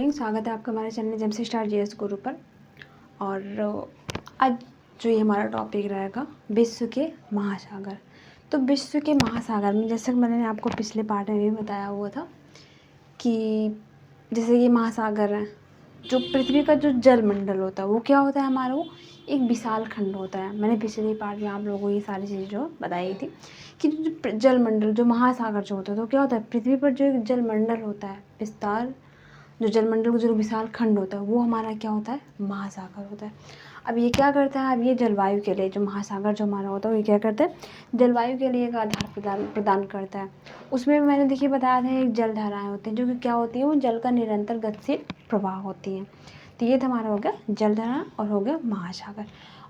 Morning, स्वागत है आपका हमारे चैनल जेम से स्टार जीएस गुरु पर। और आज जो ये हमारा टॉपिक रहेगा विश्व के महासागर। तो विश्व के महासागर में जैसे मैंने आपको पिछले पार्ट में भी बताया हुआ था कि जैसे ये महासागर हैं, जो पृथ्वी का जो जलमंडल होता है वो क्या होता है हमारा, वो एक विशाल खंड होता है। मैंने पिछले पार्ट में आप लोगों को ये सारी चीज़ें जो बताई थी कि जो जलमंडल जो महासागर जो होता है तो क्या होता है, पृथ्वी पर जो एक जलमंडल होता है विस्तार, जो जलमंडल का जो विशाल खंड होता है वो हमारा क्या होता है, महासागर होता है। अब ये क्या करता है, अब ये जलवायु के लिए जो महासागर जो हमारा होता है वो क्या करता है, जलवायु के लिए एक आधार प्रदान करता है। उसमें मैंने देखिए बताया था एक जलधाराएँ होती हैं जो कि क्या होती हैं, वो जल का निरंतर गतिशील प्रवाह होती हैं। तो ये तो हमारा हो गया जलधारा और हो गया महासागर।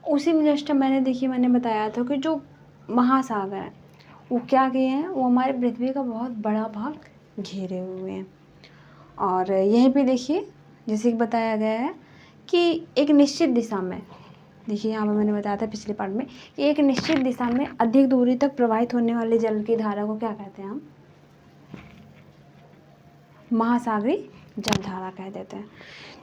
उसी में जस्ट मैंने बताया था कि जो महासागर है वो क्या किए हैं, वो हमारे पृथ्वी का बहुत बड़ा भाग घेरे हुए हैं। और यहीं पे देखिए जैसे कि बताया गया है कि एक निश्चित दिशा में, देखिए यहाँ पर मैंने बताया था पिछले पार्ट में कि एक निश्चित दिशा में अधिक दूरी तक प्रवाहित होने वाले जल की धारा को क्या कहते हैं, हम महासागरी जलधारा कह देते हैं।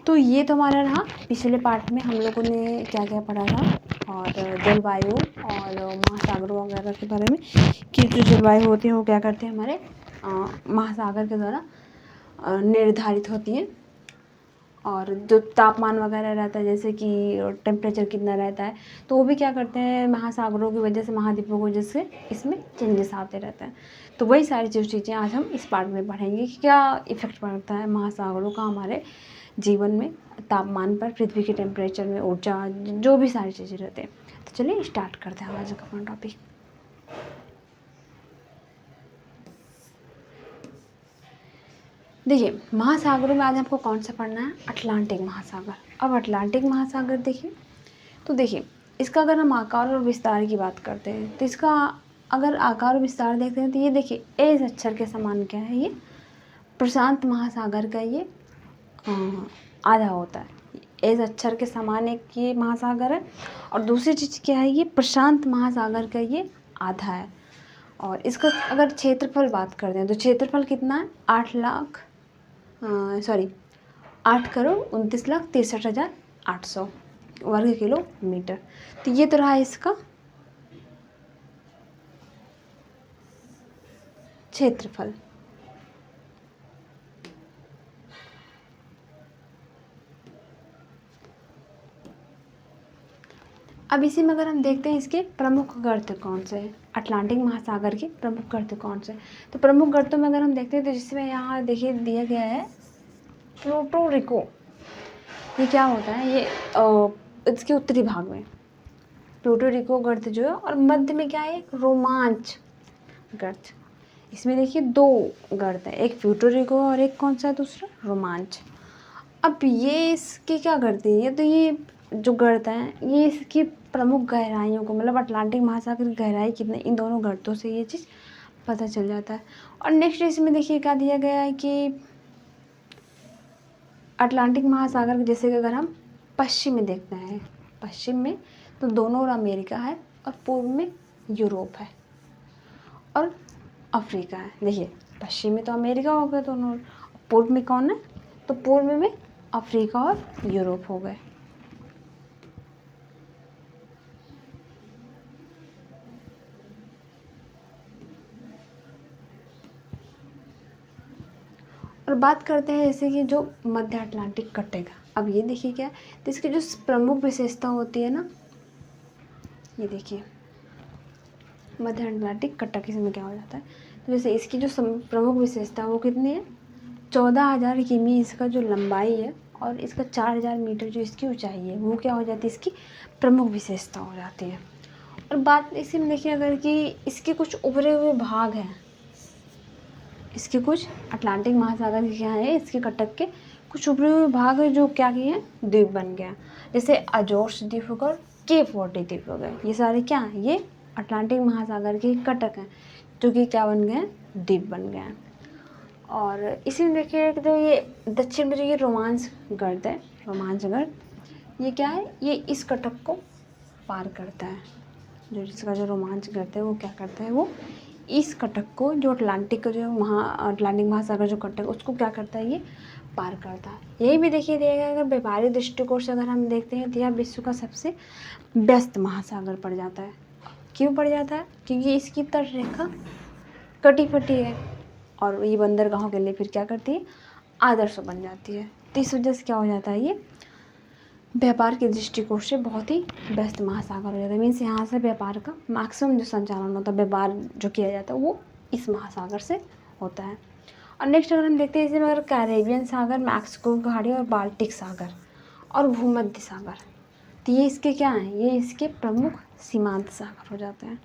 तो ये तो हमारा रहा पिछले पार्ट में, हम लोगों ने क्या क्या पढ़ा था और जलवायु और महासागरों वगैरह के बारे में कि जो जलवायु होती है वो क्या करते हैं, हमारे महासागर के द्वारा निर्धारित होती हैं। और जो तापमान वगैरह रहता है, जैसे कि टेम्परेचर कितना रहता है, तो वो भी क्या करते हैं, महासागरों की वजह से, महाद्वीपों की वजह से इसमें चेंजेस आते रहते हैं। तो वही सारी चीज़ें आज हम इस पार्ट में पढ़ेंगे कि क्या इफ़ेक्ट पड़ता है महासागरों का हमारे जीवन में, तापमान पर, पृथ्वी के टेम्परेचर में, ऊर्जा, जो भी सारी चीज़ें रहते हैं। तो चलिए स्टार्ट करते हैं आज का अपना टॉपिक। देखिए महासागरों में आज आपको कौन सा पढ़ना है, अटलांटिक महासागर। अब अटलांटिक महासागर देखिए, तो देखिए इसका अगर हम आकार और विस्तार की बात करते हैं तो इसका अगर आकार और विस्तार देखते हैं तो ये देखिए एज अक्षर के समान क्या है, ये प्रशांत महासागर का ये आधा होता है। एज अक्षर के समान एक ये महासागर है और दूसरी चीज़ क्या है, ये प्रशांत महासागर का ये आधा है। और इसका अगर क्षेत्रफल बात करते हैं तो क्षेत्रफल कितना है, 8,29,63,800 वर्ग किलोमीटर। तो ये तो रहा इसका क्षेत्रफल। अब इसी में अगर हम देखते हैं इसके प्रमुख गर्त कौन से हैं, अटलांटिक महासागर के प्रमुख गर्त कौन से हैं, तो प्रमुख गर्तों में अगर हम देखते हैं तो जिसमें यहाँ देखिए दिया गया है प्लूटो रिको। ये क्या होता है, ये इसके उत्तरी भाग में प्लूटो रिको गर्त जो है, और मध्य में क्या है, रोमांच गर्त। इसमें देखिए दो गर्त है, एक प्लूटो रिको और एक कौन सा है दूसरा, रोमांच। अब ये इसकी क्या करती है, तो ये जो गर्त है ये इसकी प्रमुख गहराइयों को, मतलब अटलांटिक महासागर की गहराई कितने, इन दोनों गर्तों से ये चीज़ पता चल जाता है। और नेक्स्ट इसमें देखिए क्या दिया गया है कि अटलांटिक महासागर जैसे कि अगर हम पश्चिम में देखते हैं, पश्चिम में तो दोनों ओर अमेरिका है और पूर्व में यूरोप है और अफ्रीका है। देखिए पश्चिम में तो अमेरिका हो गया दोनों ओर, पूर्व में कौन है, तो पूर्व में अफ्रीका और यूरोप हो गए। और बात करते हैं जैसे कि जो मध्य अटलांटिक कटेगा। अब ये देखिए क्या है, तो इसकी जो प्रमुख विशेषता होती है ना, ये देखिए मध्य अटलांटिक कटक, इसमें क्या हो जाता है, तो जैसे इसकी जो प्रमुख विशेषता है वो कितनी है, 14,000 किमी इसका जो लंबाई है और इसका 4,000 मीटर जो इसकी ऊंचाई है, वो क्या हो जाती है, इसकी प्रमुख विशेषता हो जाती है। और बात इसी में देखिए अगर कि इसके कुछ उभरे हुए भाग हैं, इसके कुछ अटलांटिक महासागर के क्या है, इसके कटक के कुछ उभरे हुए भाग है जो क्या किए हैं, द्वीप बन गया। जैसे अजोर्स द्वीप हो गए, केप वर्डे द्वीप हो गए, ये सारे क्या हैं, ये अटलांटिक महासागर के कटक हैं जो कि क्या बन गए हैं, द्वीप बन गए हैं। और इसी में देखिए तो ये दक्षिण में जो ये रोमांच गर्त है, रोमांच गर्त, ये क्या है, ये इस कटक को पार करता है। जो इसका जो रोमांच गर्त है वो क्या करता है, वो इस कटक को, जो अटलांटिक का जो अटलांटिक महासागर जो कटक, उसको क्या करता है, ये पार करता है। यही भी देखिए देगा, अगर व्यापारिक दृष्टिकोण से अगर हम देखते हैं तो यह विश्व का सबसे व्यस्त महासागर पड़ जाता है। क्यों पड़ जाता है? क्योंकि इसकी तटरेखा कटी फटी है और ये बंदरगाहों के लिए फिर क्या करती है, आदर्श बन जाती है। तो इस वजह से क्या हो जाता है, ये व्यापार के दृष्टिकोण से बहुत ही व्यस्त महासागर हो जाता है। मीन्स यहाँ से व्यापार का मैक्सिमम जो संचालन होता है, व्यापार जो किया जाता है, वो इस महासागर से होता है। और नेक्स्ट अगर हम देखते हैं इसमें, अगर कैरेबियन सागर, मैक्सिको की खाड़ी और बाल्टिक सागर और भूमध्य सागर, तो ये इसके क्या हैं, ये इसके प्रमुख सीमांत सागर हो जाते हैं।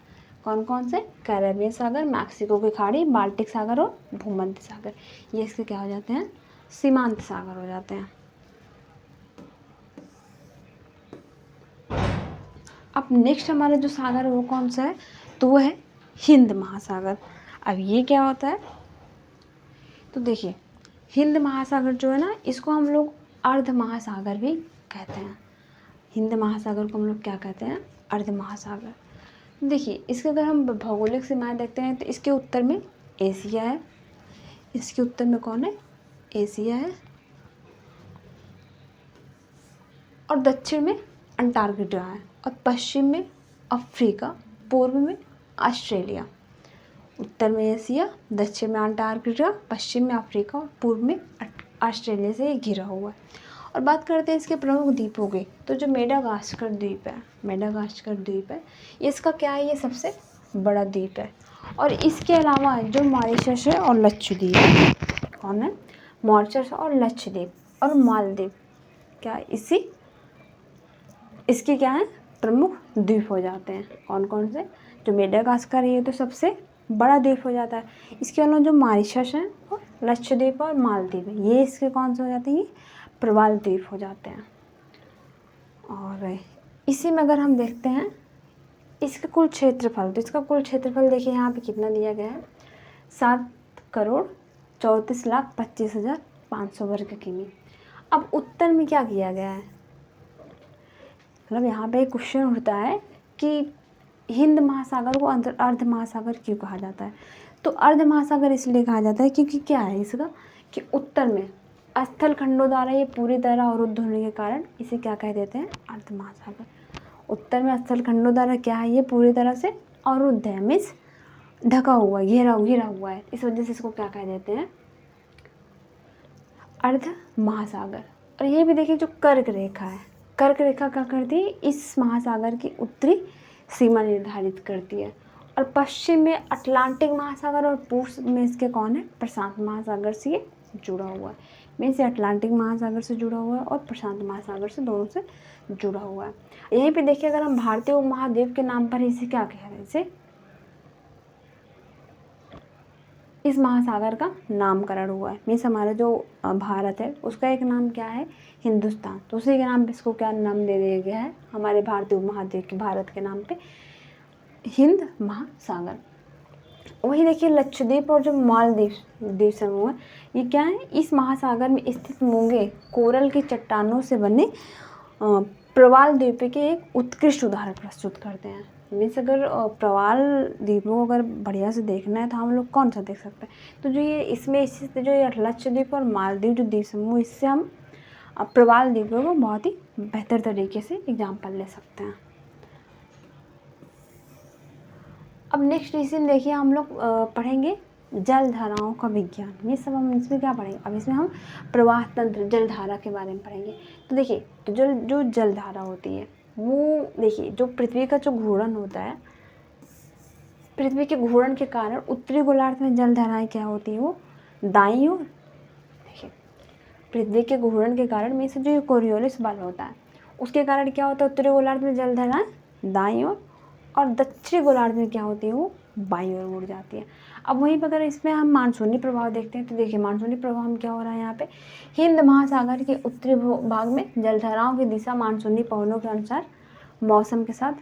कौन कौन से? कैरेबियन सागर, मैक्सिको की खाड़ी, बाल्टिक सागर और भूमध्य सागर, ये इसके क्या हो जाते हैं, सीमांत सागर हो जाते हैं। अब नेक्स्ट हमारा जो सागर है वो कौन सा है, तो वो है हिंद महासागर। अब ये क्या होता है, तो देखिए हिंद महासागर जो है ना, इसको हम लोग अर्ध महासागर भी कहते हैं। हिंद महासागर को हम लोग क्या कहते हैं, अर्ध महासागर। देखिए इसके अगर हम भौगोलिक सीमाएं देखते हैं तो इसके उत्तर में एशिया है, इसके उत्तर में कौन है, एशिया है, और दक्षिण में अंटार्कटिका है, और पश्चिम में अफ्रीका, पूर्व में ऑस्ट्रेलिया। उत्तर में एशिया, दक्षिण में अंटार्कटिका, पश्चिम में अफ्रीका और पूर्व में ऑस्ट्रेलिया से ये घिरा हुआ है। और बात करते हैं इसके प्रमुख द्वीपों की, तो जो मेडागास्कर द्वीप है, मेडागास्कर द्वीप है, इसका क्या है, ये सबसे बड़ा द्वीप है। और इसके अलावा जो मॉरिशस है और लक्षद्वीप है, कौन है, मॉरिशस और लक्षद्वीप और मालदीव, क्या इसके क्या है, प्रमुख द्वीप हो जाते हैं। कौन कौन से? जो मेडागास्कर है ये तो सबसे बड़ा द्वीप हो जाता है। इसके अलावा जो मॉरिशस है और लक्षद्वीप और मालदीव है, ये इसके कौन से हो जाते हैं, ये प्रवाल द्वीप हो जाते हैं। और इसी में अगर हम देखते हैं इसका कुल क्षेत्रफल, तो इसका कुल क्षेत्रफल देखिए यहाँ पे कितना दिया गया है, 7,34,25,500 वर्ग किमी। अब उत्तर में क्या किया गया है, मतलब यहाँ पे एक क्वेश्चन उठता है कि हिंद महासागर को अर्ध महासागर क्यों कहा जाता है। तो अर्ध महासागर इसलिए कहा जाता है क्योंकि क्या है इसका, कि उत्तर में स्थल खंडों द्वारा ये पूरी तरह अवरुद्ध होने के कारण इसे क्या कह देते हैं, अर्ध महासागर। उत्तर में स्थल खंडों द्वारा क्या है, ये पूरी तरह से अवरुद्ध है, मीन्स ढका हुआ, घेरा हुआ है, इस वजह से इसको क्या कह देते हैं, अर्ध महासागर। और ये भी देखिए जो कर्क रेखा है, कर्क रेखा क्या करती है, इस महासागर की उत्तरी सीमा निर्धारित करती है। और पश्चिम में अटलांटिक महासागर और पूर्व में इसके कौन है, प्रशांत महासागर से ये जुड़ा हुआ है। मीन्स ये अटलांटिक महासागर से जुड़ा हुआ है और प्रशांत महासागर से, दोनों से जुड़ा हुआ है। यहीं पे देखिए अगर हम भारतीय उपमहाद्वीप के नाम पर इसे क्या कह रहे हैं, इसे इस महासागर का नामकरण हुआ है। मीन्स हमारा जो भारत है उसका एक नाम क्या है, हिंदुस्तान, तो उसी के नाम पे इसको क्या नाम दे दिया गया है, हमारे भारतीय उपमहाद्वीप के भारत के नाम पे हिंद महासागर। वही देखिए लक्षद्वीप और जो मालदीव द्वीप समूह है, ये क्या है, इस महासागर में स्थित मूंगे कोरल की चट्टानों से बने प्रवाल द्वीप के एक उत्कृष्ट उदाहरण प्रस्तुत करते हैं। मीन्स अगर प्रवाल द्वीपों को अगर बढ़िया से देखना है तो हम लोग कौन सा देख सकते हैं, तो जो ये इसमें स्थित जो ये लक्षद्वीप और मालदीव जो द्वीप समूह, इससे हम प्रवाल द्वीपों को बहुत ही बेहतर तरीके से एग्जाम्पल ले सकते हैं। अब नेक्स्ट इसी में देखिए हम लोग पढ़ेंगे जल धाराओं का विज्ञान। ये सब हम इसमें क्या पढ़ेंगे, अब इसमें हम प्रवाह तंत्र जल धारा के बारे में पढ़ेंगे। तो देखिए तो जो जल धारा होती है वो देखिए जो पृथ्वी का जो घूर्णन होता है, पृथ्वी के घूर्णन के कारण उत्तरी गोलार्ध में जल धाराएं क्या होती है, वो दाईं ओर, देखिए पृथ्वी के घूर्णन के कारण में से जो कोरियोलिस बल होता है उसके कारण क्या होता है, उत्तरी गोलार्ध में जल धाराएं दाईं ओर और दक्षिणी गोलार्ध में क्या होती है, वो बाईं ओर मुड़ जाती है। अब वहीं पर अगर इसमें हम मानसूनी प्रभाव देखते हैं तो देखिए मानसूनी प्रभाव में क्या हो रहा है, यहाँ पे हिंद महासागर के उत्तरी भाग में जलधाराओं की दिशा मानसूनी पवनों के अनुसार मौसम के साथ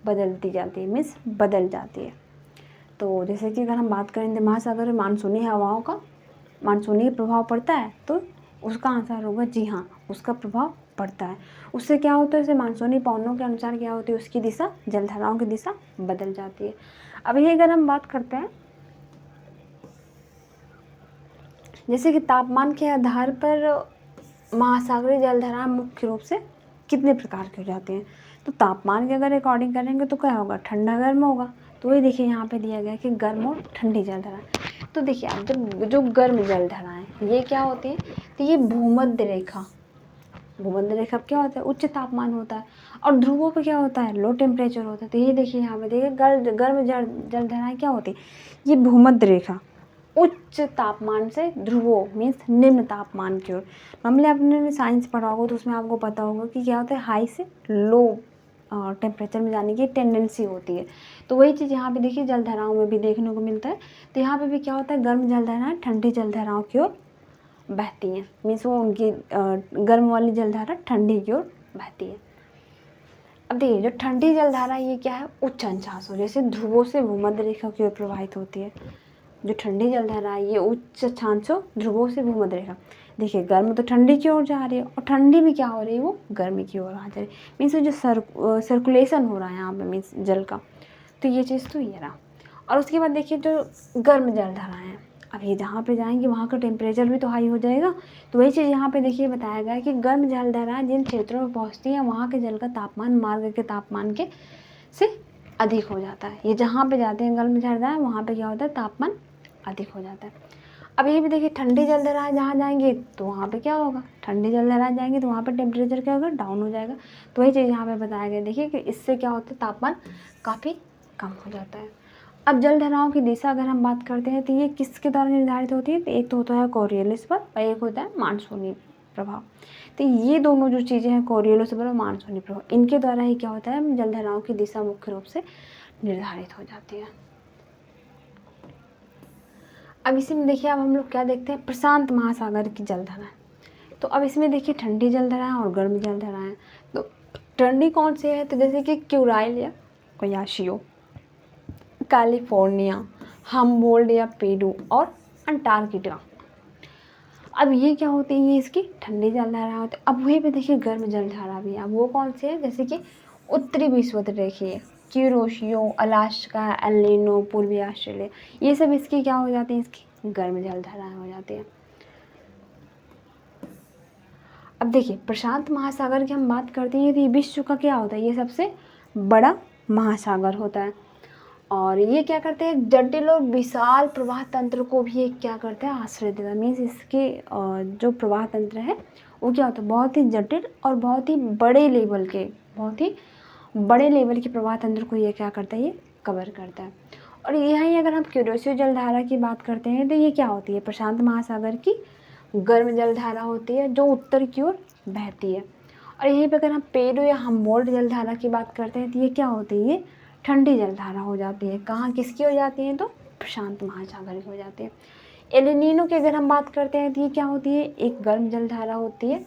बदलती जाती है, मीन्स बदल जाती है। तो जैसे कि अगर हम बात करें हिंद महासागर में मानसूनी हवाओं का मानसूनी प्रभाव पड़ता है तो उसका आंसर होगा जी हाँ, उसका प्रभाव पड़ता है। उससे क्या होता है, जैसे मानसूनी पवनों के अनुसार क्या होती है, उसकी दिशा, जलधाराओं की दिशा बदल जाती है। अब यही अगर हम बात करते हैं, जैसे कि तापमान के आधार पर महासागरीय जलधाराएं मुख्य रूप से कितने प्रकार की हो जाती हैं। तो तापमान के अगर अकॉर्डिंग करेंगे तो क्या होगा, ठंडा गर्म होगा। तो वही देखिए यहाँ पे दिया गया है कि गर्म और ठंडी जलधाराएं। तो देखिए आप, जब जो गर्म जलधाराएं ये क्या होती हैं, तो ये भूमध्य रेखा, भूमध्य रेखा क्या होता है, उच्च तापमान होता है, और ध्रुवों पे क्या होता है, लो टेम्परेचर होता है। तो ये देखिए यहाँ पे देखिए गर्म जलधाराएं क्या होती है, ये भूमध्य रेखा उच्च तापमान से ध्रुवों मीन्स निम्न तापमान की ओर। मामले आपने साइंस पढ़ा होगा तो उसमें आपको पता होगा कि क्या होता है, हाई से लो टेम्परेचर में जाने की टेंडेंसी होती है। तो वही चीज़ यहाँ पे देखिए जलधाराओं में भी देखने को मिलता है। तो यहाँ पे भी क्या होता है, गर्म जलधाराएं ठंडी जलधाराओं की ओर बहती हैं, मीन्स वो उनकी गर्म वाली जलधारा ठंडी की ओर बहती है। अब देखिए जो ठंडी जलधारा ये क्या है, उच्च अंशांशों, जैसे ध्रुवों से भूमध्य रेखा की ओर प्रवाहित होती है। जो ठंडी जलधारा है ये उच्च अक्षांशों ध्रुवों से भूमध्य रेखा, देखिए गर्म तो ठंडी की ओर जा रही है और ठंडी भी क्या हो रही है, वो गर्मी की ओर आ जा रही है। मीन्स जो सर्कुलेशन हो रहा है यहाँ पे मीन्स जल का, तो ये चीज़ तो ये रहा। और उसके बाद देखिए जो गर्म जलधाराएं हैं, अब ये जहाँ पे जाएंगे वहाँ का टेम्परेचर भी तो हाई हो जाएगा। तो वही चीज़ यहाँ पे देखिए बताया गया है कि गर्म जलधाराएं जिन क्षेत्रों में पहुँचती हैं वहाँ के जल का तापमान मार्ग के तापमान के से अधिक हो जाता है। ये जहाँ पे जाते हैं गर्म जलधाराएं वहाँ पे क्या होता है, तापमान अधिक हो जाता है। अब ये भी देखिए ठंडी जलधाराएं जहाँ जाएंगे तो वहाँ पे क्या होगा, ठंडी जलधाराएं जाएंगे तो वहाँ पे टेम्परेचर क्या होगा, डाउन हो जाएगा। तो वही चीज़ यहाँ पे बताया गया देखिए कि इससे क्या होता है, तापमान काफ़ी कम हो जाता है। अब जलधाराओं की दिशा अगर हम बात करते हैं तो ये किसके द्वारा निर्धारित होती है, तो एक तो होता है कोरियोलिस पर और एक होता है मानसूनी प्रभाव। तो ये दोनों जो चीज़ें हैं, कोरियोलिस पर और मानसूनी प्रभाव, इनके द्वारा ही क्या होता है, जलधाराओं की दिशा मुख्य रूप से निर्धारित हो जाती है। अब इसी में देखिए अब हम लोग क्या देखते हैं, प्रशांत महासागर की जलधाराएं। तो अब इसमें देखिए ठंडी जलधाराएं और गर्म जलधाराएं। तो ठंडी कौन सी है, तो जैसे कि क्यूराइल या कोयाशियो, कैलिफोर्निया, हम्बोल्ट या पेरू और अंटार्कटिका। अब ये क्या होती है, ये इसकी ठंडी जलधारा होती है। अब वहीं पे देखिए गर्म जलधारा भी है। अब वो कौन सी है, जैसे कि उत्तरी विषुवत क्यूरोशियो, अलास्का, एलिनो, पूर्वी ऑस्ट्रेलिया, ये सब इसकी क्या हो जाती है, इसकी गर्म जलधाराएं हो जाती है। अब देखिए प्रशांत महासागर की हम बात करते हैं तो ये विश्व का क्या होता है, ये सबसे बड़ा महासागर होता है। और ये क्या करते हैं, जटिल और विशाल प्रवाह तंत्र को भी एक क्या करते हैं, आश्रय देता है। मीन्स इसके जो प्रवाह तंत्र है वो क्या होता है, बहुत ही जटिल और बहुत ही बड़े लेवल के प्रवाह तंत्र को ये क्या करता है, ये कवर करता है। और यहीं अगर हम क्यूरोसियो जलधारा की बात करते हैं तो ये क्या होती है, प्रशांत महासागर की गर्म जलधारा होती है जो उत्तर की ओर बहती है। और यहीं पर अगर हम पेरू या हम्बोल्ट जलधारा की बात करते हैं तो ये क्या होती है, ये ठंडी जलधारा हो जाती है। कहाँ किसकी हो जाती है, तो प्रशांत महासागर की हो जाती है। एलिनीनो की अगर हम बात करते हैं तो ये क्या होती है, एक गर्म जलधारा होती है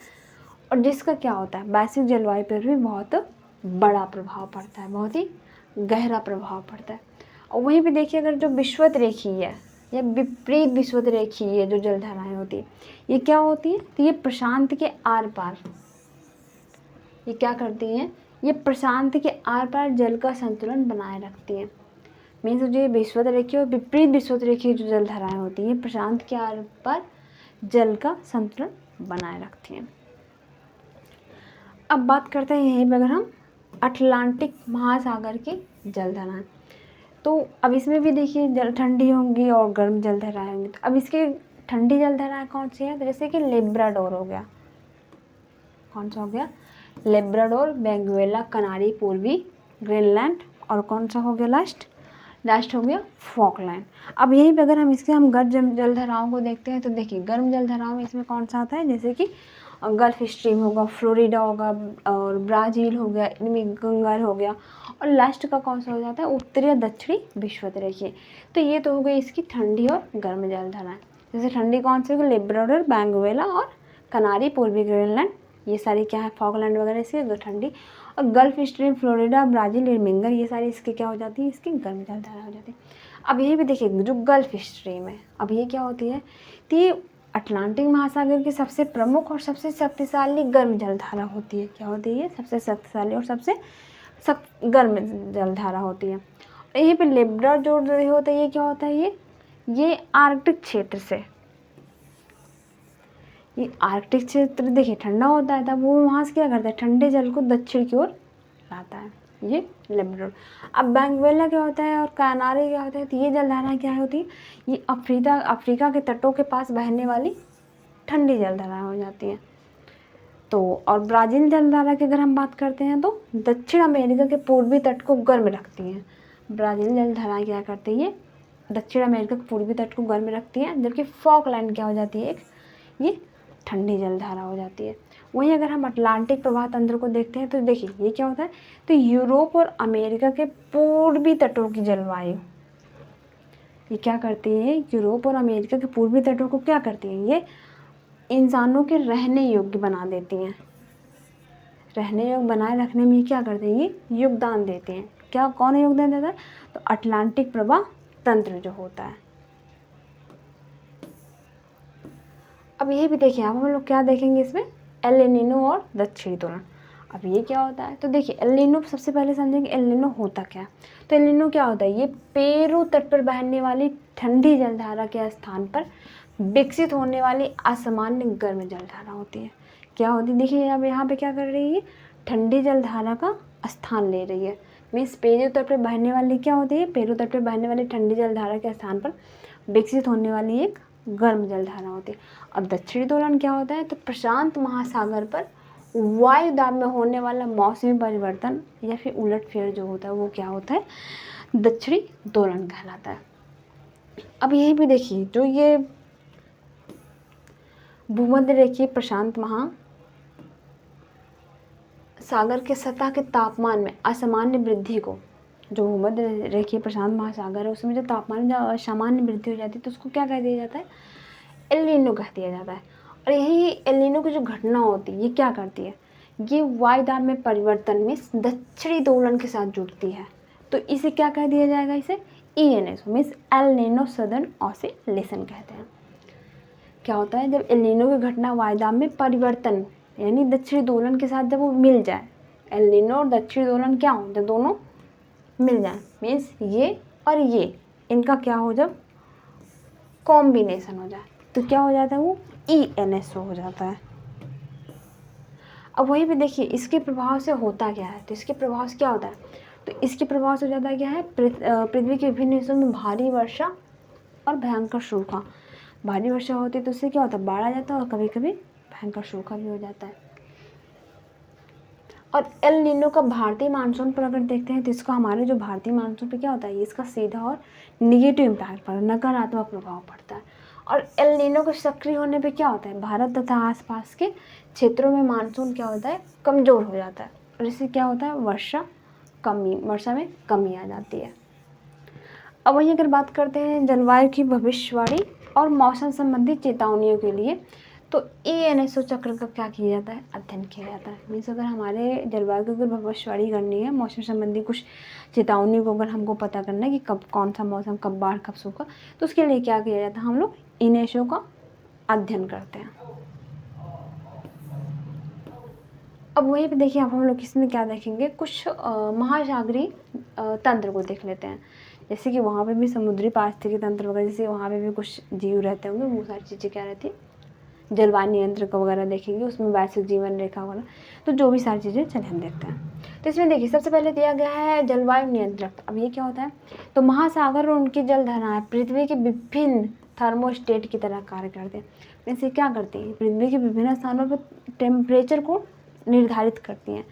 और जिसका क्या होता है, वैश्विक जलवायु पर भी बहुत बड़ा प्रभाव पड़ता है, बहुत ही गहरा प्रभाव पड़ता है। और वहीं पे देखिए अगर जो विषुवत रेखीय है या विपरीत विषुवत रेखीय जो जलधाराएं होती है ये क्या होती है, तो ये प्रशांत के आर पार, ये क्या करती हैं, ये प्रशांत के आर पार जल का संतुलन बनाए रखती है। मीन्स जो विषुवत रेखीय और विपरीत विषुवत रेखीय जो जलधाराएं होती हैं प्रशांत के आर पार जल का संतुलन बनाए रखती हैं। अब बात करते हैं यहीं पर अगर हम अटलांटिक महासागर की जलधाराएं। तो अब इसमें भी देखिए जल ठंडी होंगी और गर्म जलधाराएं होंगी। तो अब इसकी ठंडी जलधाराएं कौन सी है, तो जैसे कि लेब्राडोर हो गया, कौन सा हो गया, लेब्राडोर, बेंगुएला, कनारी, पूर्वी ग्रीनलैंड, और कौन सा हो गया लास्ट हो गया फॉकलैंड। अब यहीं पे अगर हम गर्म जलधाराओं को देखते हैं तो देखिए गर्म जलधाराओं में इसमें कौन सा आता है, जैसे कि गल्फ स्ट्रीम होगा, फ्लोरिडा होगा और ब्राज़ील हो गया, इनमें गंगार हो गया, और लास्ट का कौन सा हो जाता है, उत्तरी या दक्षिणी विषुवत रेखीय। तो ये तो हो गई इसकी ठंडी और गर्म जलधाराएं। जैसे ठंडी कौन सी होगी, लेब्राडोर, बेंगुएला और कनारी, पूर्वी ग्रीनलैंड, ये सारी क्या है, फॉकलैंड वगैरह इसकी ठंडी। और गल्फ स्ट्रीम, फ्लोरिडा, ब्राज़ील, इर्मिंगर, ये सारी इसकी क्या हो जाती है, इसकी गर्म जलधारा हो जाती है। अब यही भी देखिए जो गल्फ स्ट्रीम है, अब ये क्या होती है, तो ये अटलांटिक महासागर की सबसे प्रमुख और सबसे शक्तिशाली गर्म जलधारा होती है। क्या होती है? सबसे शक्तिशाली और सबसे गर्म जलधारा होती है। यहीं पे लेब्राडोर जो होता है ये क्या होता है? ये आर्कटिक क्षेत्र से, ये आर्कटिक क्षेत्र देखिए ठंडा होता है, तब वो वहाँ से क्या करता है? ठंडे जल को दक्षिण की ओर लाता है, ये लेब्राडोर। अब बेंगुएला क्या होता है और कैनारी क्या होता है? तो ये जलधारा क्या होती है? ये अफ्रीका के तटों के पास बहने वाली ठंडी जलधारा हो जाती है। तो और ब्राज़ील जलधारा की अगर हम बात करते हैं तो दक्षिण अमेरिका के पूर्वी तट को गर्म रखती हैं। ब्राज़ील जलधारा क्या करती है? दक्षिण अमेरिका के पूर्वी तट को गर्म रखती है, जबकि फॉकलैंड क्या हो जाती है? ये ठंडी जलधारा हो जाती है। वहीं अगर हम अटलांटिक प्रवाह तंत्र को देखते हैं तो देखिए ये क्या होता है? तो यूरोप और अमेरिका के पूर्वी तटों की जलवायु ये क्या करती है? यूरोप और अमेरिका के पूर्वी तटों को क्या करती है? ये इंसानों के रहने योग्य बना देती हैं। रहने योग्य बनाए रखने में क्या करते हैं? ये योगदान देते हैं। क्या, कौन योगदान देता है? तो अटलांटिक प्रवाह तंत्र जो होता है। अब ये भी देखिए, अब हम लोग क्या देखेंगे इसमें? एल नीनो और दक्षिणी दोलन। अब ये क्या होता है? तो देखिए एल नीनो सबसे पहले समझेंगे एल नीनो होता क्या है। तो एल नीनो क्या होता है? ये पेरू तट पर बहने वाली ठंडी जलधारा के स्थान पर विकसित होने वाली असामान्य गर्म जलधारा होती है। क्या होती है? देखिए अब यहाँ पे क्या कर रही है? ठंडी जलधारा का स्थान ले रही है। मीन्स पेरू तट पर बहने वाली क्या होती है? पेरू तट पर बहने वाली ठंडी जलधारा के स्थान पर विकसित होने वाली एक गर्म जलधारा होती है। अब दक्षिणी दोलन क्या होता है? तो प्रशांत महासागर पर वायु दाब में होने वाला मौसमी परिवर्तन या फिर उलटफेर जो होता है वो क्या होता है? दक्षिणी दोलन कहलाता है। अब यहीं पे देखिए जो ये भूमध्य रेखीय प्रशांत महासागर के सतह के तापमान में असामान्य वृद्धि को, जो भूमध्य रेखीय प्रशांत महासागर है उसमें जो तापमान में असामान्य वृद्धि हो जाती है तो उसको क्या कह दिया जाता है? एल नीनो कह दिया जाता है। और यही एल नीनो की जो घटना होती है ये क्या करती है? ये वायु दाब में परिवर्तन में दक्षिणी दोलन के साथ जुड़ती है, तो इसे क्या कह दिया जाएगा? इसे ENSO means El Nino southern oscillation कहते हैं। क्या होता है? जब एल नीनो की घटना वायु दाब में परिवर्तन यानी दक्षिणी दोलन के साथ जब वो मिल जाए, एल नीनो और दक्षिणी दोलन क्या हो? जब दोनों मिल जाए, मीन्स ये और ये इनका क्या हो? जब कॉम्बिनेशन हो जाए तो क्या हो जाता है? वो ENSO हो जाता है। अब वहीं पे देखिए इसके प्रभाव से होता क्या है? तो इसके प्रभाव से क्या होता है? तो इसके प्रभाव से ज़्यादा क्या है? पृथ्वी के विभिन्न हिस्सों में भारी वर्षा और भयंकर सूखा। भारी वर्षा होती है तो उससे क्या होता है? बाढ़ आ जाता है और कभी कभी भयंकर सूखा भी हो जाता है। और एल नीनो का भारतीय मानसून पर अगर देखते हैं तो इसका हमारे जो भारतीय मानसून पे क्या होता है? इसका सीधा और निगेटिव इम्पैक्ट पड़ता है, नकारात्मक प्रभाव पड़ता है। और एल नीनो के सक्रिय होने पे क्या होता है? भारत तथा आसपास के क्षेत्रों में मानसून क्या होता है? कमज़ोर हो जाता है और इससे क्या होता है? वर्षा में कमी आ जाती है। अब वहीं अगर बात करते हैं जलवायु की भविष्यवाणी और मौसम संबंधी चेतावनियों के लिए, तो ENSO चक्र का क्या किया जाता है? अध्ययन किया जाता है। मीन्स अगर हमारे जलवायु की अगर भविष्यवाणी करनी है, मौसम संबंधी कुछ चेतावनी को अगर हमको पता करना है कि कब कौन सा मौसम, कब बाढ़, कब सूखा, तो उसके लिए क्या किया जाता है? हम लोग ENSO का अध्ययन करते हैं। अब वहीं पे देखिए, अब हम लोग इसमें क्या देखेंगे? कुछ महासागरीय तंत्र को देख लेते हैं। जैसे कि वहाँ पे भी समुद्री पारिस्थितिकी तंत्र वगैरह, जैसे वहाँ पे भी कुछ जीव रहते होंगे, वो सारी चीज़ें क्या रहती है? जलवायु नियंत्रक वगैरह देखेंगे, उसमें वैश्विक जीवन रेखा वगैरह, तो जो भी सारी चीज़ें चले हम देखते हैं। तो इसमें देखिए सबसे पहले दिया गया है जलवायु नियंत्रक। अब ये क्या होता है? तो महासागर और उनकी जलधाराएं पृथ्वी के विभिन्न थर्मोस्टेट की तरह कार्य करते हैं। वैसे क्या करती हैं? पृथ्वी के विभिन्न स्थानों पर टेम्परेचर को निर्धारित करती हैं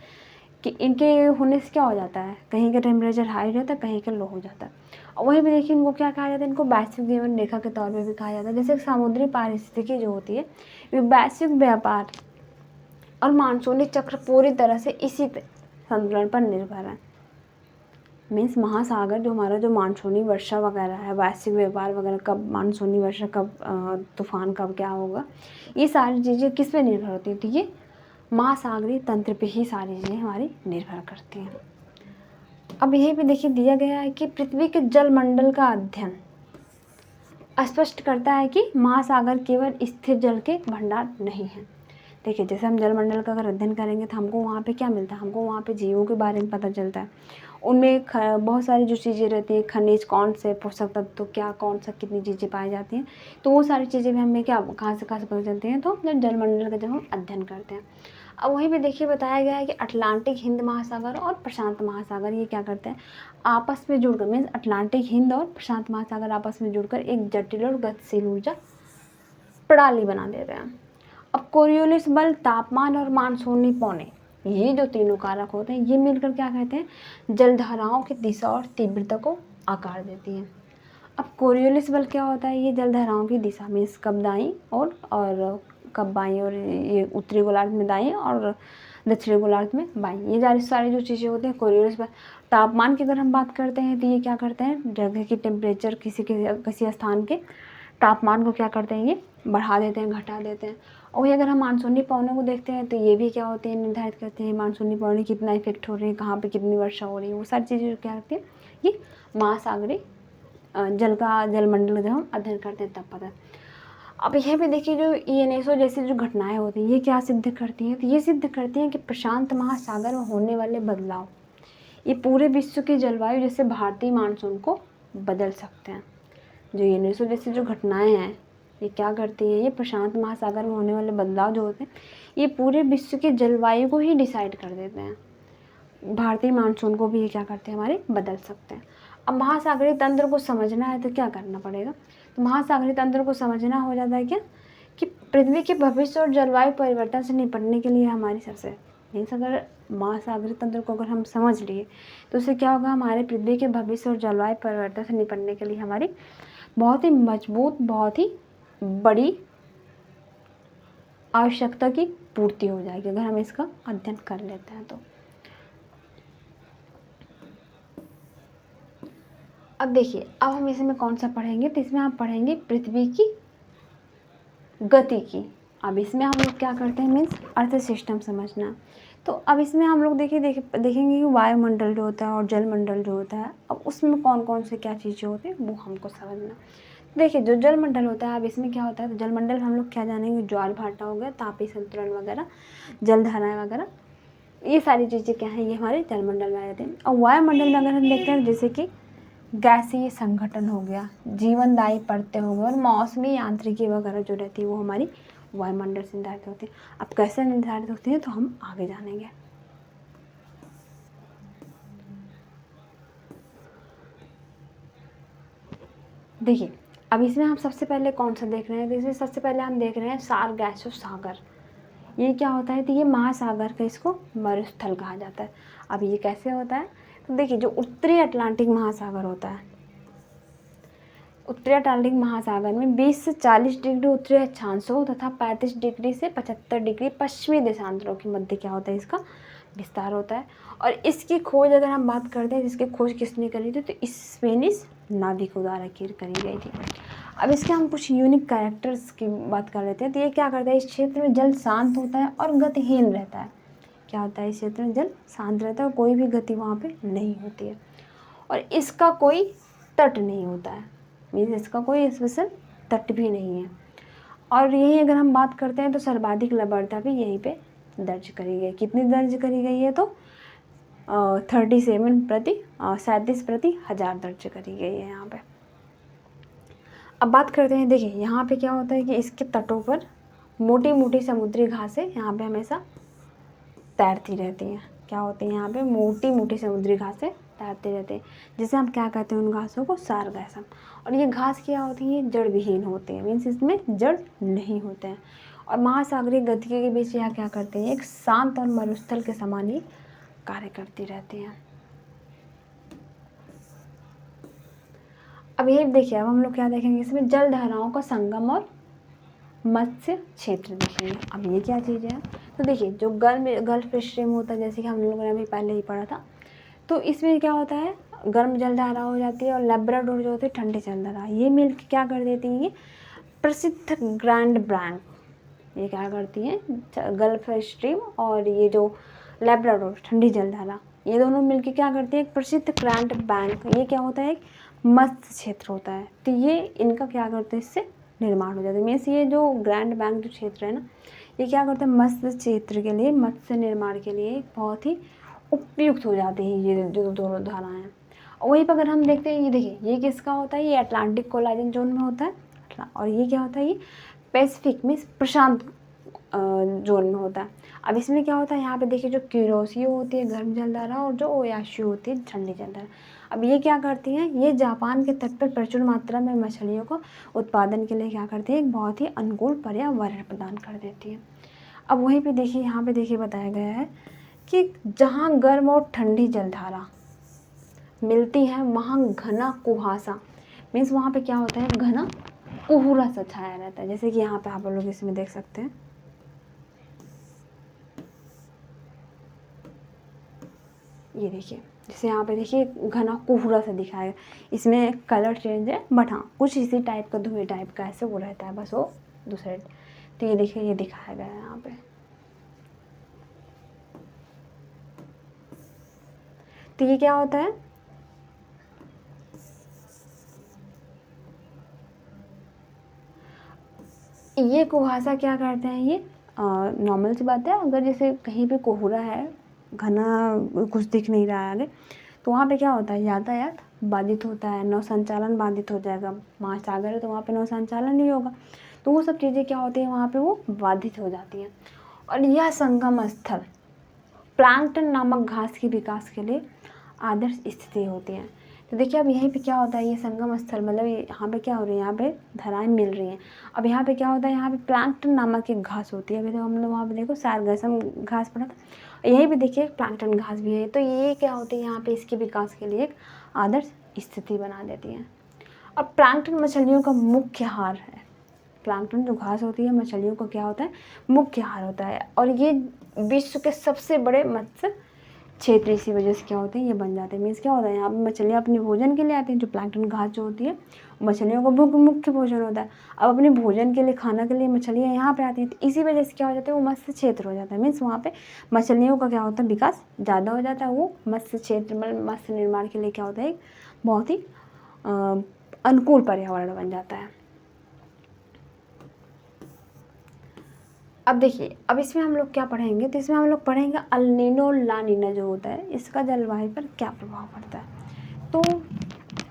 कि इनके होने से क्या हो जाता है? कहीं का टेम्परेचर हाई हो जाता है, कहीं का लो हो जाता है। और वहीं पे देखिए इनको क्या कहा जाता है? इनको वैश्विक जीवन रेखा के तौर पे भी कहा जाता है। जैसे समुद्री पारिस्थितिकी जो होती है, वैश्विक व्यापार और मानसूनी चक्र पूरी तरह से इसी संतुलन पर निर्भर है। मीन्स महासागर जो हमारा जो मानसूनी वर्षा वगैरह है, वैश्विक व्यापार वगैरह, कब मानसूनी वर्षा, कब तूफान, कब क्या होगा, ये सारी चीज़ें किस पे निर्भर होती है? तो ये महासागरीय तंत्र पे ही सारी चीज़ें हमारी निर्भर करती हैं। अब यहीं पे देखिए दिया गया है कि पृथ्वी के जलमंडल का अध्ययन स्पष्ट करता है कि महासागर केवल स्थिर जल के भंडार नहीं हैं। देखिए, जैसे हम जलमंडल का अगर अध्ययन करेंगे तो हमको वहाँ पे क्या मिलता है, हमको वहाँ पे जीवों के बारे में पता चलता है। उनमें बहुत सारी जो चीज़ें रहती हैं, खनिज कौन से, पोषक तत्व तो क्या, कौन सा कितनी चीज़ें पाई जाती हैं, तो वो सारी चीज़ें भी हमें क्या कहाँ से पता चलती हैं, तो जब जलमंडल का जब हम अध्ययन करते हैं। अब वहीं पे देखिए बताया गया है कि अटलांटिक हिंद महासागर और प्रशांत महासागर ये क्या करते हैं, आपस में जुड़कर, मीन्स अटलांटिक हिंद और प्रशांत महासागर आपस में जुड़कर एक जटिल और गतिशील ऊर्जा प्रणाली बना देते हैं। अब कोरियोलिस बल, तापमान और मानसूनी पौने, ये जो तीनों कारक होते हैं, ये मिलकर क्या कहते हैं, जलधाराओं की दिशा और तीव्रता को आकार देती हैं। अब कोरियोलिस बल क्या होता है, ये जलधाराओं की दिशा, मीन्स कब दाईं और कब बाईं, और ये उत्तरी गोलार्ध में दाईं और दक्षिणी गोलार्ध में बाईं, ये सारी जो चीज़ें होती हैं कोरियोलिस बल। तापमान की अगर हम बात करते हैं तो ये क्या करते हैं, जगह की टेम्परेचर, किसी स्थान के तापमान को क्या करते हैं, ये बढ़ा देते हैं, घटा देते हैं। और ये अगर हम मानसूनी पवनों को देखते हैं तो ये भी क्या होते हैं, निर्धारित करते हैं मानसूनी पवनें कितना इफेक्ट हो रही है, कहाँ पे कितनी वर्षा हो रही है, वो सारी चीज़ें क्या करती हैं, ये महासागरीय जलमंडल जब हम अध्ययन करते हैं तब पता है। अब यह भी देखिए, जो ईएनएसओ जैसी जो घटनाएं होती हैं, ये क्या सिद्ध करती हैं, तो ये सिद्ध करती हैं कि प्रशांत महासागर में होने वाले बदलाव ये पूरे विश्व की जलवायु जैसे भारतीय मानसून को बदल सकते हैं। जो ईएनएसओ जैसी जो घटनाएं हैं, ये क्या करती है, ये प्रशांत महासागर में होने वाले बदलाव जो होते हैं, ये पूरे विश्व की जलवायु को ही डिसाइड कर देते हैं। भारतीय मानसून को भी ये क्या करते हैं, हमारे बदल सकते हैं। अब महासागरीय तंत्र को समझना है तो क्या करना पड़ेगा, तो महासागरीय तंत्र को समझना हो जाता है क्या, कि पृथ्वी के भविष्य और जलवायु परिवर्तन से निपटने के लिए हमारी सबसे मीन्स, अगर महासागरीय तंत्र को अगर हम समझ लिए तो उससे क्या होगा, हमारे पृथ्वी के भविष्य और जलवायु परिवर्तन से निपटने के लिए हमारी बहुत ही मजबूत, बहुत ही बड़ी आवश्यकता की पूर्ति हो जाएगी अगर हम इसका अध्ययन कर लेते हैं तो। अब देखिए, अब हम इसमें कौन सा पढ़ेंगे, तो इसमें आप पढ़ेंगे पृथ्वी की गति की। अब इसमें हम लोग क्या करते हैं, मीन्स अर्थ सिस्टम समझना। तो अब इसमें हम लोग देखेंगे कि वायुमंडल जो होता है और जलमंडल जो होता है, अब उसमें कौन कौन से क्या चीज़ें होती हैं वो हमको समझना। देखिए, जो जलमंडल होता है, अब इसमें क्या होता है, तो जलमंडल हम लोग क्या जानेंगे, ज्वार भाटा हो गया, तापीय संतुलन वगैरह, जलधाराएं वगैरह, ये सारी चीज़ें क्या हैं, ये हमारे जलमंडल में आ जाते हैं। और वायुमंडल में अगर हम देखते हैं, जैसे कि गैसीय संगठन हो गया, जीवनदायी परतें हो गई, और मौसमी यांत्रिकी वगैरह जो रहती है वो हमारी वायुमंडल से निर्धारित होती है। अब कैसे निर्धारित होती है तो हम आगे जानेंगे। देखिए, अब इसमें हम सबसे पहले कौन सा देख रहे हैं, तो इसमें सबसे पहले हम देख रहे हैं सार गैसों सागर। ये क्या होता है, तो ये महासागर का इसको मरुस्थल कहा जाता है। अब ये कैसे होता है, तो देखिए, जो उत्तरी अटलांटिक महासागर होता है, उत्तरी अटलांटिक महासागर में 20 से 40 डिग्री उत्तरी अक्षांशों तथा 35 डिग्री से 75 डिग्री पश्चिमी देशांतरों के मध्य क्या होता है, इसका विस्तार होता है। और इसकी खोज अगर हम बात करते हैं, इसकी खोज किसने करी थी, तो स्पेनिश नाविकों द्वारा करी गई थी। अब इसके हम कुछ यूनिक कैरेक्टर्स की बात कर लेते हैं। तो ये क्या करता है, इस क्षेत्र में जल शांत होता है और गतिहीन रहता है। क्या होता है, इस क्षेत्र में जल शांत रहता है और कोई भी गति वहाँ पे नहीं होती है, और इसका कोई तट नहीं होता है, मीन्स इसका कोई स्पेशल तट भी नहीं है। और यही अगर हम बात करते हैं तो सर्वाधिक लवणता भी यहीं पे दर्ज करी गई। कितनी दर्ज करी गई है, तो 37 प्रति हज़ार दर्ज करी गई है यहाँ पे। अब बात करते हैं, देखिए यहाँ पे क्या होता है कि इसके तटों पर मोटी मोटी समुद्री घासें यहाँ पे हमेशा तैरती रहती हैं। क्या होती है, यहाँ पे मोटी मोटी समुद्री घासें तैरते रहते हैं, जिसे हम क्या कहते हैं, उन घासों को सारगैसम। और ये घास क्या होती है, जड़ विहीन होती है, मीन्स इसमें जड़ नहीं होते हैं। और महासागरीय गति के बीच यह क्या करते हैं, एक शांत और मरुस्थल के समान ही कार्य करती रहती हैं। अब ये देखिए, अब हम लोग क्या देखेंगे, इसमें जलधाराओं का संगम और मत्स्य क्षेत्र देखेंगे। अब ये क्या चीज़ है, तो देखिए, जो गल्फ स्ट्रीम होता है, जैसे कि हम लोगों ने अभी पहले ही पढ़ा था, तो इसमें क्या होता है, गर्म जलधारा हो जाती है, और लैब्राडोर जो होती है ठंडी जलधारा, ये मिलकर क्या कर देती है, ये प्रसिद्ध ग्रैंड बैंक, ये क्या करती हैं, गल्फ स्ट्रीम और ये जो लैब्राडोर ठंडी जलधारा, ये दोनों मिलके क्या करते हैं, एक प्रसिद्ध ग्रैंड बैंक, ये क्या होता है, एक मत्स्य क्षेत्र होता है। तो ये इनका क्या करते हैं, इससे निर्माण हो जाता है। मीन्स ये जो ग्रैंड बैंक जो क्षेत्र है ना, ये क्या करते हैं, मत्स्य क्षेत्र के लिए, मत्स्य निर्माण के लिए बहुत ही उपयुक्त हो जाते हैं ये जो दोनों धाराएं हैं। और वहीं पर अगर हम देखते हैं, ये देखिए, ये किसका होता है, ये अटलांटिक कोलाजन जोन में होता है, और ये क्या होता है, ये पैसिफिक मीन्स प्रशांत जोन में होता है। अब इसमें क्या होता है, यहाँ पे देखिए जो क्यूरोसियो होती है गर्म जलधारा, और जो ओयाशियो होती है ठंडी जलधारा। अब ये क्या करती हैं, ये जापान के तट पर प्रचुर मात्रा में मछलियों को उत्पादन के लिए क्या करती है, एक बहुत ही अनुकूल पर्यावरण प्रदान कर देती है। अब वहीं पे देखिए, यहाँ पे देखिए बताया गया है कि जहाँ गर्म और ठंडी जलधारा मिलती है वहाँ घना कुहासा, मीन्स वहाँ पे क्या होता है, घना कोहरा सा छाया रहता है। जैसे कि यहाँ पे आप लोग इसमें देख सकते हैं, ये देखिए, जैसे यहाँ पे देखिए घना कोहरा सा दिखाएगा, इसमें कलर चेंज है बट हाँ कुछ इसी टाइप का, धुएं टाइप का ऐसे वो रहता है, बस वो दूसरे। तो ये देखिए, ये दिखाया गया है यहाँ पे। तो ये क्या होता है, ये कुहासा क्या करते हैं, ये नॉर्मल सी बात है, अगर जैसे कहीं पे कोहरा है, घना कुछ दिख नहीं रहा है आगे, तो वहाँ पे क्या होता है, यातायात बाधित होता है, नौ संचालन बाधित हो जाएगा। महासागर है तो वहाँ पे नौ संचालन नहीं होगा, तो वो सब चीज़ें क्या होती हैं, वहाँ पे वो बाधित हो जाती हैं। और यह संगम स्थल प्लैंकटन नामक घास के विकास के लिए आदर्श स्थिति होती है। तो देखिए अब यहीं पे क्या होता है, ये संगम स्थल मतलब यहाँ पे क्या हो रही है, यहाँ पे धाराएं मिल रही हैं। अब यहाँ पे क्या होता है, यहाँ पे प्लैंकटन नामक एक घास होती है। अभी तो हम लोग वहाँ पे देखो सारगसम घास पड़ा था, यहीं पे देखिए प्लैंकटन घास भी है। तो ये क्या होती है, यहाँ पे इसके विकास के लिए एक आदर्श स्थिति बना देती है। और प्लैंकटन मछलियों का मुख्य आहार है। प्लैंकटन जो घास होती है मछलियों का क्या होता है, मुख्य आहार होता है। और ये विश्व के सबसे बड़े मत्स्य क्षेत्र इसी वजह से क्या होते हैं, ये बन जाते हैं। मीन्स क्या होता है, यहाँ पे मछलियाँ अपने भोजन के लिए आती हैं। जो प्लैंकटन घास जो होती है मछलियों का मुख्य भोजन होता है। अब अपने भोजन के लिए, खाना के लिए मछलियाँ यहाँ पे आती हैं, तो इसी वजह से क्या हो जाता है, वो मत्स्य क्षेत्र हो जाता है। मीन्स वहाँ पे मछलियों का क्या होता है, विकास ज़्यादा हो जाता है। वो मत्स्य क्षेत्र मतलब मत्स्य निर्माण के लिए क्या होता है, एक बहुत ही अनुकूल पर्यावरण बन जाता है। अब देखिए, अब इसमें हम लोग क्या पढ़ेंगे, तो इसमें हम लोग पढ़ेंगे अल नीनो ला नीना जो होता है, इसका जलवायु पर क्या प्रभाव पड़ता है। तो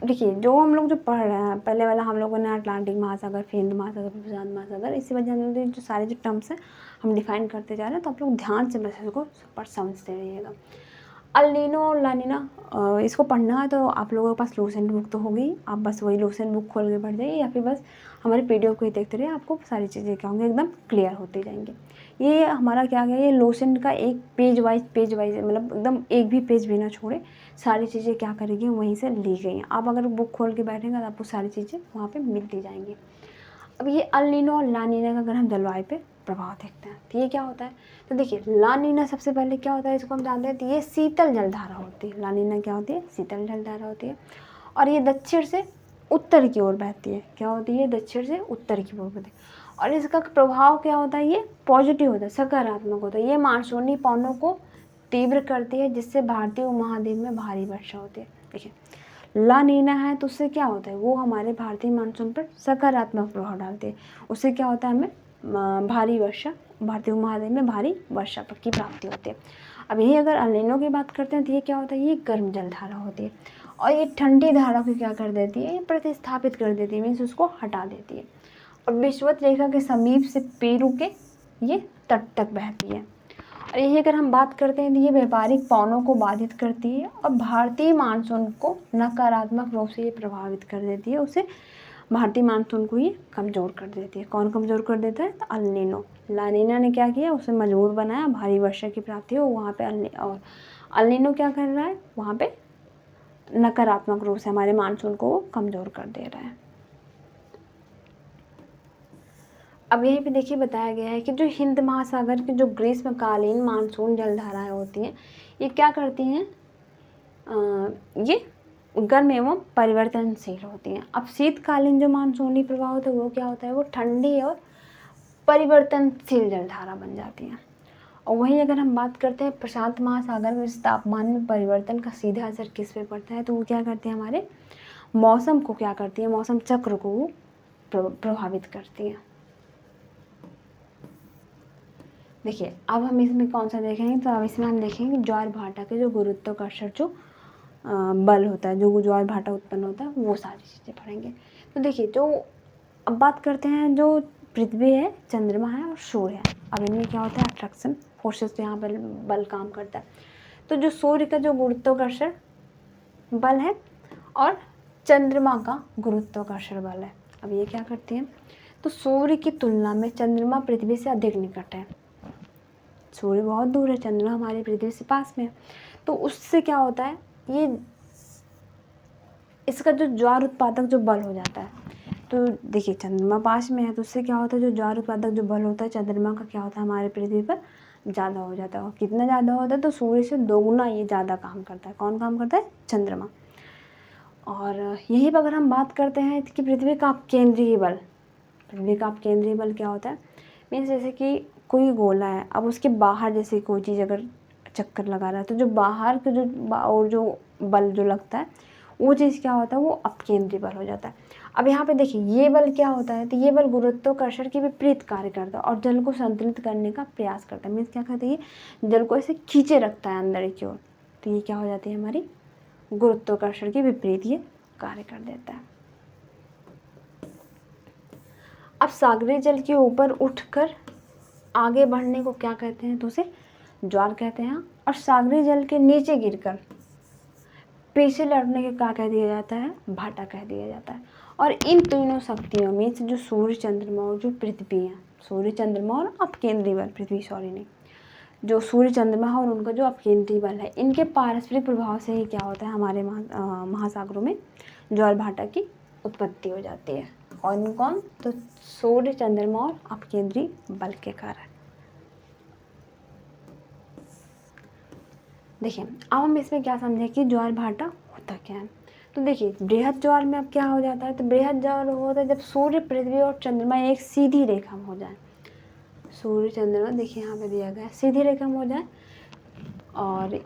देखिए, जो हम लोग जो पढ़ रहे हैं, पहले वाला हम लोगों ने अटलांटिक महासागर, फिर हिंद महासागर, फिर प्रशांत महासागर, इसी वजह से जो सारे जो टर्म्स हैं हम डिफाइन करते जा रहे हैं। तो आप लोग ध्यान से मैसेज को समझते रहिएगा। अल नीनो और ला नीना, इसको पढ़ना है तो आप लोगों के पास लूसेंट बुक तो होगी, आप बस वही लूसेंट बुक खोल के पढ़ जाइए, या फिर बस हमारे पीडीएफ को ही देखते रहिए, आपको सारी चीज़ें क्या होंगी, एकदम क्लियर होती जाएंगी। ये हमारा क्या गया, ये लूसेंट का एक पेज वाइज मतलब एकदम एक भी पेज भी ना छोड़े, सारी चीज़ें क्या करेगी, वहीं से ली गई हैं। आप अगर बुक खोल के बैठेंगे तो आपको सारी चीज़ें वहाँ पर मिलती जाएंगी। अब ये अल नीनो और ला नीना का अगर हम जलवायु पे प्रभाव देखते हैं तो ये क्या होता है, तो देखिए ला नीना सबसे पहले क्या होता है, इसको हम जानते हैं, तो ये शीतल जलधारा होती है। ला नीना क्या होती है, शीतल जलधारा होती है, और ये दक्षिण से उत्तर की ओर बहती है। क्या होती है, दक्षिण से उत्तर की ओर बहती है। और इसका प्रभाव क्या होता है, ये पॉजिटिव होता है, सकारात्मक होता है। ये मानसूनी पवनों को तीव्र करती है, जिससे भारतीय उपमहाद्वीप में भारी वर्षा होती है। देखिए ला नीना है तो उससे क्या होता है, वो हमारे भारतीय मानसून पर सकारात्मक प्रभाव डालती है। उससे क्या होता है, हमें भारी वर्षा, भारतीय उपमहाद्वीप में भारी वर्षा की प्राप्ति होती है। अब यही अगर अल नीनो की बात करते हैं तो ये क्या होता है, ये गर्म जल धारा होती है, और ये ठंडी धारा को क्या कर देती है, ये प्रतिस्थापित कर देती है, मीन्स उसको हटा देती है। और विषुवत रेखा के समीप से पेरू के ये तट तक बहती है। और यही अगर हम बात करते हैं तो ये व्यापारिक पवनों को बाधित करती है, और भारतीय मानसून को नकारात्मक रूप से ये प्रभावित कर देती है। उसे भारतीय मानसून को ये कमज़ोर कर देती है। कौन कमज़ोर कर देता है, तो अल नीनो। ला नीना ने क्या किया, उसे मजबूत बनाया, भारी वर्षा की प्राप्ति हो वहाँ पे। और अल नीनो क्या कर रहा है, वहाँ पे नकारात्मक रूप से हमारे मानसून को वो कमज़ोर कर दे रहा है। अब यहीं पे देखिए बताया गया है कि जो हिंद महासागर की जो ग्रीष्मकालीन मानसून जलधाराएं होती हैं, ये क्या करती हैं, ये गर्म एवं परिवर्तनशील होती हैं। अब शीतकालीन जो मानसूनी प्रभाव होता है वो क्या होता है, वो ठंडी और परिवर्तनशील जलधारा बन जाती हैं। और वहीं अगर हम बात करते हैं प्रशांत महासागर में इस तापमान में परिवर्तन का सीधा असर किस पे पड़ता है, तो वो क्या करते हैं, हमारे मौसम को क्या करती है, मौसम चक्र को वो प्रभावित करती है। देखिए अब हम इसमें कौन सा देखेंगे, तो अब इसमें हम देखेंगे ज्वार भाटा के जो गुरुत्वाकर्षण जो बल होता है, जो ज्वार भाटा उत्पन्न होता है, वो सारी चीज़ें पढ़ेंगे। तो देखिए जो अब बात करते हैं, जो पृथ्वी है, चंद्रमा है और सूर्य है, अब इनमें क्या होता है, अट्रैक्शन फोर्सेस पे यहाँ पर बल काम करता है। तो जो सूर्य का जो गुरुत्वाकर्षण बल है और चंद्रमा का गुरुत्वाकर्षण बल है, अब ये क्या करती है, तो सूर्य की तुलना में चंद्रमा पृथ्वी से अधिक निकट है। सूर्य बहुत दूर है, चंद्रमा हमारी पृथ्वी से पास में है। तो उससे क्या होता है, ये इसका जो ज्वार उत्पादक जो बल हो जाता है, तो देखिए चंद्रमा पास में है, तो उससे क्या होता है, जो ज्वार उत्पादक जो बल होता है चंद्रमा का क्या होता है, हमारे पृथ्वी पर ज़्यादा हो जाता है। और कितना ज़्यादा होता है, तो सूर्य से दोगुना ये ज़्यादा काम करता है। कौन काम करता है, चंद्रमा। और यहीं पर अगर हम बात करते हैं कि पृथ्वी का अपकेंद्रीय बल, पृथ्वी का अपकेंद्रीय बल क्या होता है, मीन्स जैसे कि कोई गोला है, अब उसके बाहर जैसे कोई चीज़ अगर चक्कर लगा रहा है, तो जो बाहर के जो और जो बल जो लगता है, वो चीज़ क्या होता है, वो अपकेंद्रीय बल हो जाता है। अब यहाँ पे देखिए ये बल क्या होता है, तो ये बल गुरुत्वाकर्षण के विपरीत कार्य करता है और जल को संतुलित करने का प्रयास करता है। मीन्स क्या कहते हैं, ये जल को ऐसे खींचे रखता है अंदर की ओर, तो ये क्या हो जाती है, हमारी गुरुत्वाकर्षण के विपरीत ये कार्य कर देता है। अब सागरीय जल के ऊपर उठकर आगे बढ़ने को क्या कहते हैं, तो उसे ज्वार कहते हैं। और सागरीय जल के नीचे गिरकर पीछे लौटने के क्या कह दिया जाता है, भाटा कह दिया जाता है। और इन तीनों शक्तियों में जो सूर्य चंद्रमा और जो पृथ्वी है, सूर्य चंद्रमा और अपकेंद्रीय बल, पृथ्वी सॉरी नहीं, जो सूर्य चंद्रमा है और उनका जो अपकेंद्रीय बल है, इनके पारस्परिक प्रभाव से ही क्या होता है, हमारे महासागरों में ज्वार भाटा की उत्पत्ति हो जाती है। कौन कौन, तो सूर्य चंद्रमा और अपकेंद्रीय बल के कारण। देखिए अब हम इसमें क्या समझें कि ज्वार भाटा होता क्या है। तो देखिए बृहद ज्वार में अब क्या हो जाता है, तो बृहद ज्वार होता है जब सूर्य, पृथ्वी और चंद्रमा एक सीधी रेखा में हो जाए। सूर्य चंद्रमा देखिए यहाँ पे दिया गया है, सीधी रेखा में हो जाए। और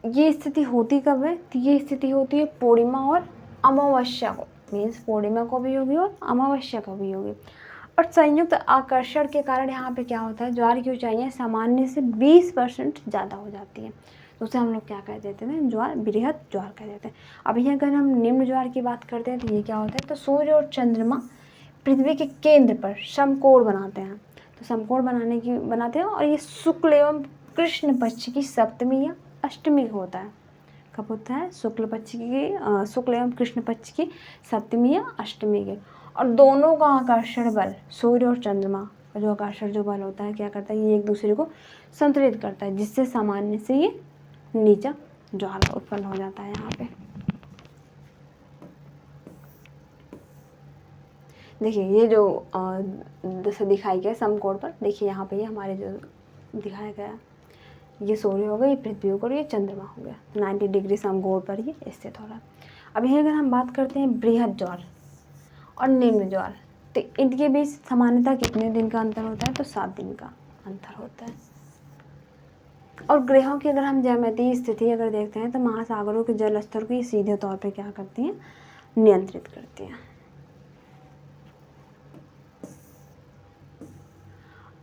ये स्थिति होती कब है, तो ये स्थिति होती है पूर्णिमा और अमावस्या को, मीन्स पूर्णिमा को भी होगी और अमावस्या को भी होगी। और संयुक्त आकर्षण के कारण यहाँ पे क्या होता है, ज्वार की ऊंचाइयाँ सामान्य से 20% ज़्यादा हो जाती है, तो उसे हम लोग क्या कह देते हैं, ज्वार, बृहद ज्वार कह देते हैं। अभी अगर हम निम्न ज्वार की बात करते हैं, तो ये क्या होता है, तो सूर्य और चंद्रमा पृथ्वी के केंद्र पर समकोण बनाते हैं, तो समकोण बनाते हैं। और ये शुक्ल एवं कृष्ण पक्ष की सप्तमी या अष्टमी को होता है। कब होता है, शुक्ल एवं कृष्ण पक्ष की सप्तमी या अष्टमी के। और दोनों का आकर्षण बल, सूर्य और चंद्रमा का जो आकर्षण जो बल होता है, क्या करता है, ये एक दूसरे को संतुलित करता है, जिससे सामान्य से ये नीचा ज्वार उत्पन्न हो जाता है। यहाँ पे देखिए ये जो जैसे दिखाई गया समकोण पर, देखिए यहाँ पे ये हमारे जो दिखाया गया, ये सूर्य हो गया, ये पृथ्वी हो गई और ये चंद्रमा हो गया, 90 डिग्री समकोण पर ये स्थित हो रहा है। अब यही अगर हम बात करते हैं बृहद ज्वार और निम्न ज्वार, तो इनके बीच सामान्यतः कितने दिन का अंतर होता है, तो 7 दिन का अंतर होता है। और ग्रहों की अगर हम ज्यामितीय स्थिति अगर देखते हैं, तो महासागरों के जल स्तर को ये सीधे तौर पे क्या करती हैं, नियंत्रित करती हैं।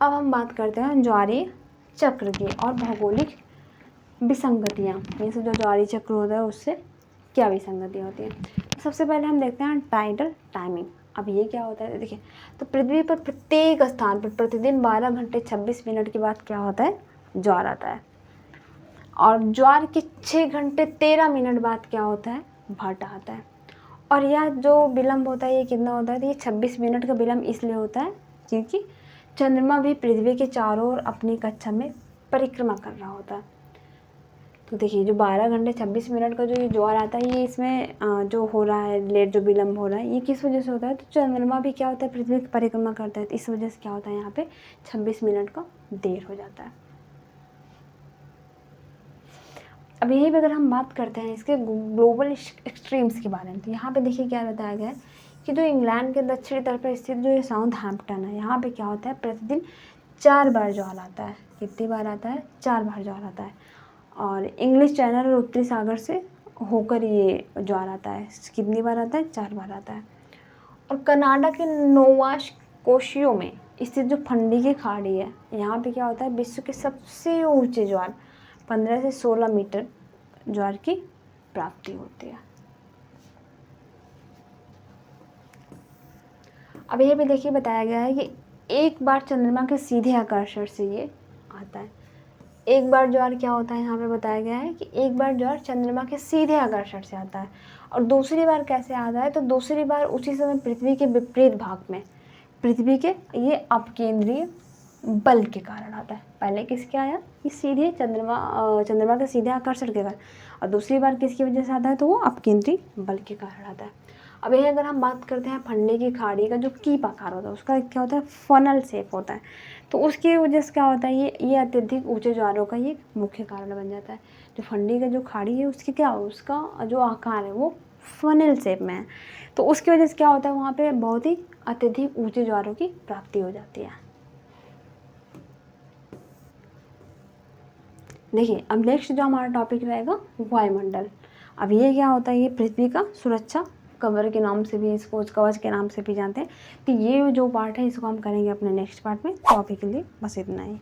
अब हम बात करते हैं ज्वारीय चक्र की और भौगोलिक विसंगतियाँ, जैसे जो ज्वारीय चक्र होता है उससे क्या विसंगतियाँ होती हैं। तो सबसे पहले हम देखते हैं टाइडल टाइमिंग। अब ये क्या होता है, देखिए तो पृथ्वी पर प्रत्येक स्थान पर प्रतिदिन 12 घंटे 26 मिनट के बाद क्या होता है, ज्वार आता है। और ज्वार के 6 घंटे 13 मिनट बाद क्या होता है, भाटा आता है। और यह जो विलंब होता है ये कितना होता है, तो ये 26 मिनट का विलंब इसलिए होता है क्योंकि चंद्रमा भी पृथ्वी के चारों ओर अपनी कक्षा में परिक्रमा कर रहा होता है। तो देखिए जो 12 घंटे 26 मिनट का जो ये ज्वार आता है, ये इसमें जो हो रहा है लेट जो विलंब हो रहा है, ये किस वजह से होता है, तो चंद्रमा भी क्या होता है, पृथ्वी की परिक्रमा करता है, तो इस वजह से क्या होता है, यहाँ पे 26 मिनट का देर हो जाता है। अब यही पे अगर हम बात करते हैं इसके ग्लोबल एक्सट्रीम्स के बारे में, तो यहाँ पे देखिए क्या बताया गया है कि जो इंग्लैंड के दक्षिणी तट पर स्थित जो ये साउथहैम्पटन है, यहाँ पे क्या होता है, प्रतिदिन 4 बार ज्वार आता है। कितनी बार आता है? 4 बार ज्वार आता है। और इंग्लिश चैनल और उत्तरी सागर से होकर ये ज्वार आता है। कितनी बार आता है? 4 बार आता है। और कनाडा के नोवा स्कोशिया में स्थित जो फंडी की खाड़ी है, यहाँ पे क्या होता है? विश्व के सबसे ऊंचे ज्वार 15 से 16 मीटर ज्वार की प्राप्ति होती है। अब ये भी देखिए बताया गया है कि एक बार चंद्रमा के सीधे आकर्षण से ये आता है। एक बार ज्वार क्या होता है? यहाँ पे बताया गया है कि एक बार ज्वार चंद्रमा के सीधे आकर्षण से आता है। और दूसरी बार कैसे आता है? तो दूसरी बार उसी समय पृथ्वी के विपरीत भाग में, पृथ्वी के ये अपकेंद्रीय बल के कारण आता है। पहले किसके आया? ये सीधे चंद्रमा के सीधे आकर्षण के कारण। और दूसरी बार किसकी वजह से आता है? तो वो अपकेंद्रीय बल के कारण आता है। अब यही अगर हम बात करते हैं फंडे की खाड़ी का जो कीप आकार होता है, उसका क्या होता है? फनल शेप होता है। तो उसकी वजह से क्या होता है? ये अत्यधिक ऊंचे ज्वारों का ये मुख्य कारण बन जाता है। जो फंडी का जो खाड़ी है उसकी क्या, उसका जो आकार है वो फनल शेप में है। तो उसकी वजह से क्या होता है? वहाँ पे बहुत ही अत्यधिक ऊंचे ज्वारों की प्राप्ति हो जाती है। देखिए अब नेक्स्ट जो हमारा टॉपिक रहेगा वायुमंडल। अब ये क्या होता है? ये पृथ्वी का सुरक्षा कवर के नाम से भी, इसको कवच के नाम से भी जानते हैं। तो ये जो पार्ट है इसको हम करेंगे अपने नेक्स्ट पार्ट में। तो अभी के लिए बस इतना ही।